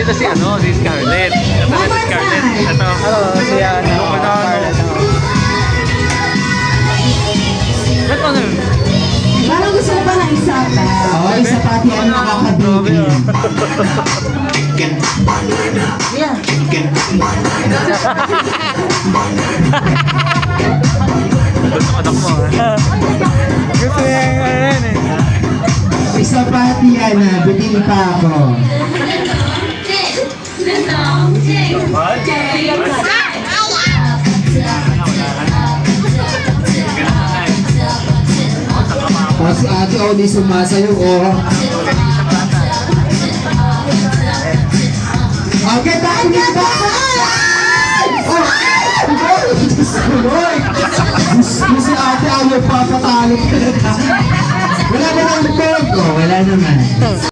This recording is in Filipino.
ito si Scarlett. Ito na si Scarlett. Ito. Si Scarlett. Ba't ano? Parang gusto ko pa ng isa pa. Oo, isa pati ang nakakabigin. Yeah. Gusto ko anak mo, ha? Gusto niya yung ano yan eh. Isa pati yan na, bitin pa ako. O si ate o di sumasayo o. Okay, tayo dito! Si ate ayaw papatalo. Wala naman ang tog. Wala naman.